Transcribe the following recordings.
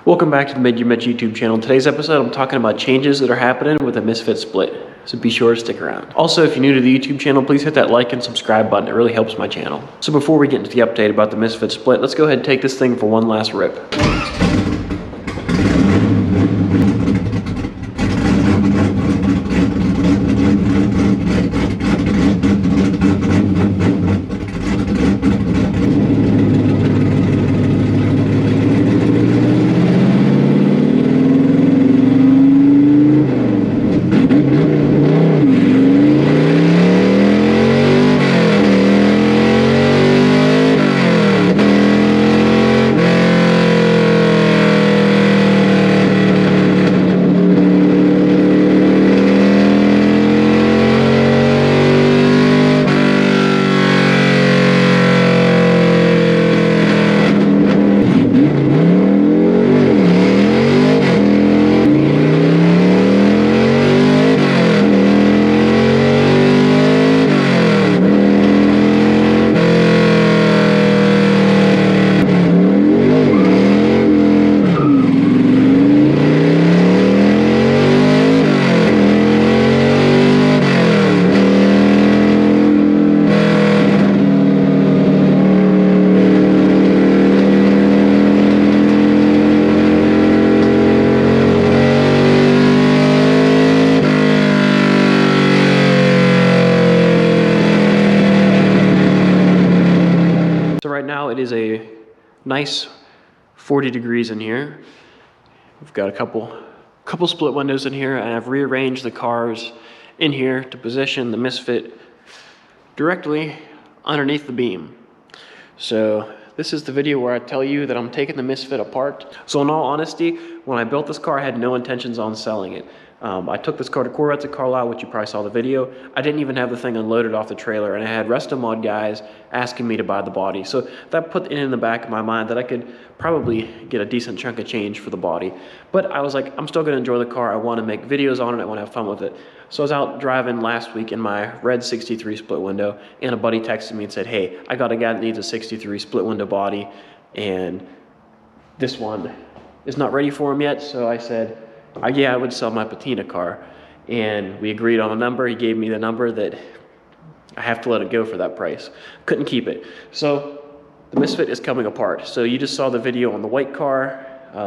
Welcome back to the Mid-Year YouTube channel. In today's episode, I'm talking about changes that are happening with the Misfit Split, so be sure to stick around. Also, if you're new to the YouTube channel, please hit that like and subscribe button. It really helps my channel. So before we get into the update about the Misfit Split, let's go ahead and take this thing for one last rip. Right now it is a nice 40 degrees in here. We've got a couple split windows in here, and I've rearranged the cars in here to position the Misfit directly underneath the beam. So this is the video where I tell you that I'm taking the Misfit apart. So in all honesty, when I built this car, I had no intentions on selling it. I took this car to Corvette Split, which you probably saw the video. I didn't even have the thing unloaded off the trailer, and I had rest-of-mod guys asking me to buy the body. So that put it in the back of my mind that I could probably get a decent chunk of change for the body. But I was like, I'm still gonna enjoy the car. I wanna make videos on it. I wanna have fun with it. So I was out driving last week in my red 63 split window, and a buddy texted me and said, hey, I got a guy that needs a 63 split window body, and this one is not ready for him yet. So I said, yeah, I would sell my patina car. And we agreed on a number. He gave me the number that I have to let it go for that price. Couldn't keep it. So the Misfit is coming apart. So you just saw the video on the white car.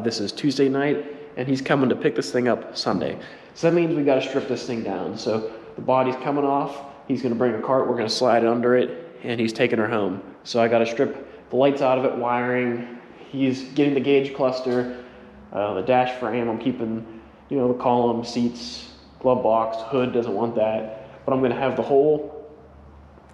This is Tuesday night, and he's coming to pick this thing up Sunday. So that means we got to strip this thing down. So the body's coming off. He's going to bring a cart. We're going to slide under it, and he's taking her home. So I got to strip the lights out of it, wiring. He's getting the gauge cluster. The dash frame, I'm keeping, the column, seats, glove box, hood, doesn't want that. But I'm gonna have the whole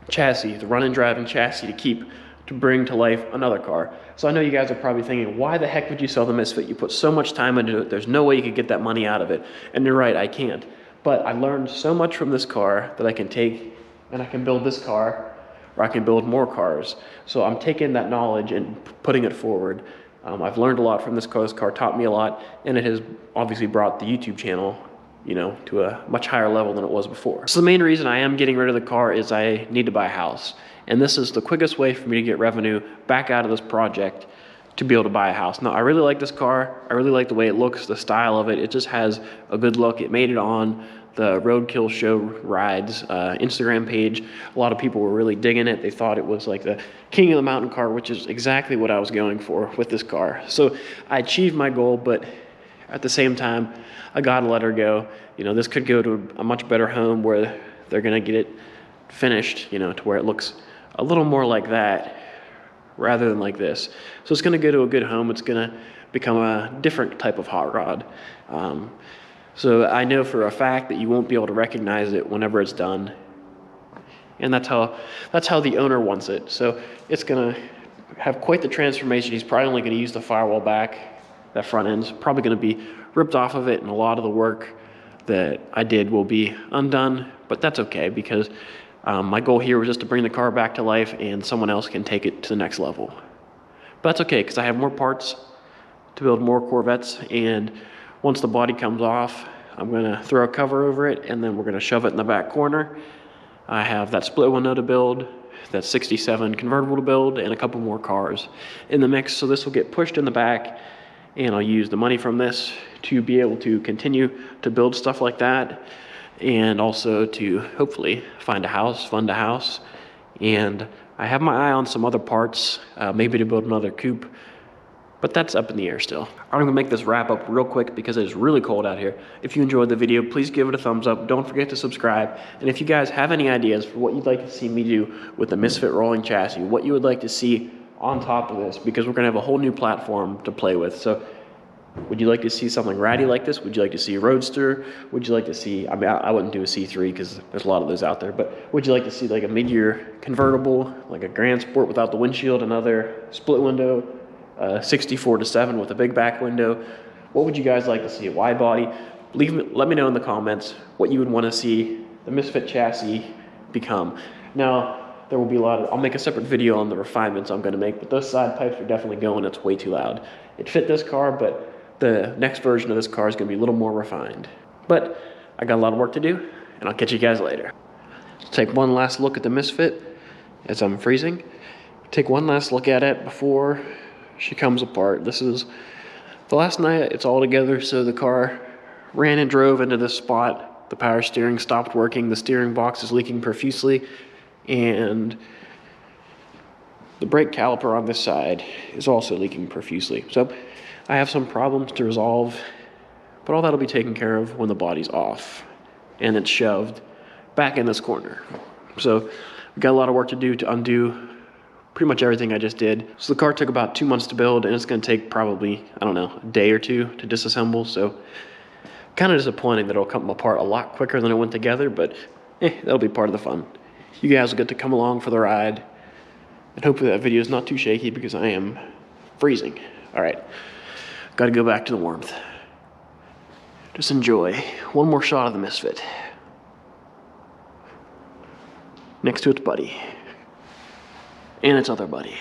chassis, the running driving chassis to bring to life another car. So I know you guys are probably thinking, why the heck would you sell the Misfit? You put so much time into it, there's no way you could get that money out of it. And you're right, I can't. But I learned so much from this car that I can take and I can build this car, or I can build more cars. So I'm taking that knowledge and putting it forward. I've learned a lot from this car. This car taught me a lot, and it has obviously brought the YouTube channel, to a much higher level than it was before. So the main reason I am getting rid of the car is I need to buy a house. And this is the quickest way for me to get revenue back out of this project to be able to buy a house. Now, I really like this car. I really like the way it looks, the style of it. It just has a good look. It made it on the Roadkill Show Rides Instagram page. A lot of people were really digging it. They thought it was like the king of the mountain car, which is exactly what I was going for with this car. So I achieved my goal, but at the same time, I gotta let her go. This could go to a much better home where they're gonna get it finished, to where it looks a little more like that rather than like this. So it's gonna go to a good home. It's gonna become a different type of hot rod. So I know for a fact that you won't be able to recognize it whenever it's done. And that's how the owner wants it. So it's gonna have quite the transformation. He's probably only gonna use the firewall back. That front end's probably gonna be ripped off of it, and a lot of the work that I did will be undone, but that's okay because my goal here was just to bring the car back to life and someone else can take it to the next level. But that's okay because I have more parts to build more Corvettes, and once the body comes off, I'm gonna throw a cover over it, and then we're gonna shove it in the back corner. I have that split window to build, that 67 convertible to build, and a couple more cars in the mix. So this will get pushed in the back, and I'll use the money from this to be able to continue to build stuff like that, and also to hopefully find a house, fund a house. And I have my eye on some other parts, maybe to build another coupe, but that's up in the air still. I'm gonna make this wrap up real quick because it is really cold out here. If you enjoyed the video, please give it a thumbs up. Don't forget to subscribe. And if you guys have any ideas for what you'd like to see me do with the Misfit rolling chassis, what you would like to see on top of this, because we're gonna have a whole new platform to play with. So would you like to see something ratty like this? Would you like to see a Roadster? Would you like to see, I mean, I wouldn't do a C3 because there's a lot of those out there, but would you like to see like a mid-year convertible, like a Grand Sport without the windshield, another split window, 64-7 with a big back window? What would you guys like to see? A wide body? Let me know in the comments what you would want to see the Misfit chassis become. Now, there will be a lot of, I'll make a separate video on the refinements I'm going to make, but those side pipes are definitely going. It's way too loud. It fit this car, but the next version of this car is going to be a little more refined. But I got a lot of work to do, and I'll catch you guys later. Let's take one last look at the Misfit as I'm freezing. Take one last look at it before she comes apart. This is the last night it's all together, so the car ran and drove into this spot. The power steering stopped working. The steering box is leaking profusely, and the brake caliper on this side is also leaking profusely. So I have some problems to resolve, but all that'll be taken care of when the body's off and it's shoved back in this corner. So we've got a lot of work to do to undo pretty much everything I just did. So the car took about 2 months to build, and it's gonna take probably, I don't know, a day or two to disassemble. So kind of disappointing that it'll come apart a lot quicker than it went together, but that'll be part of the fun. You guys will get to come along for the ride, and hopefully that video is not too shaky because I am freezing. All right. Got to go back to the warmth. Just enjoy one more shot of the Misfit next to its buddy and its other buddy.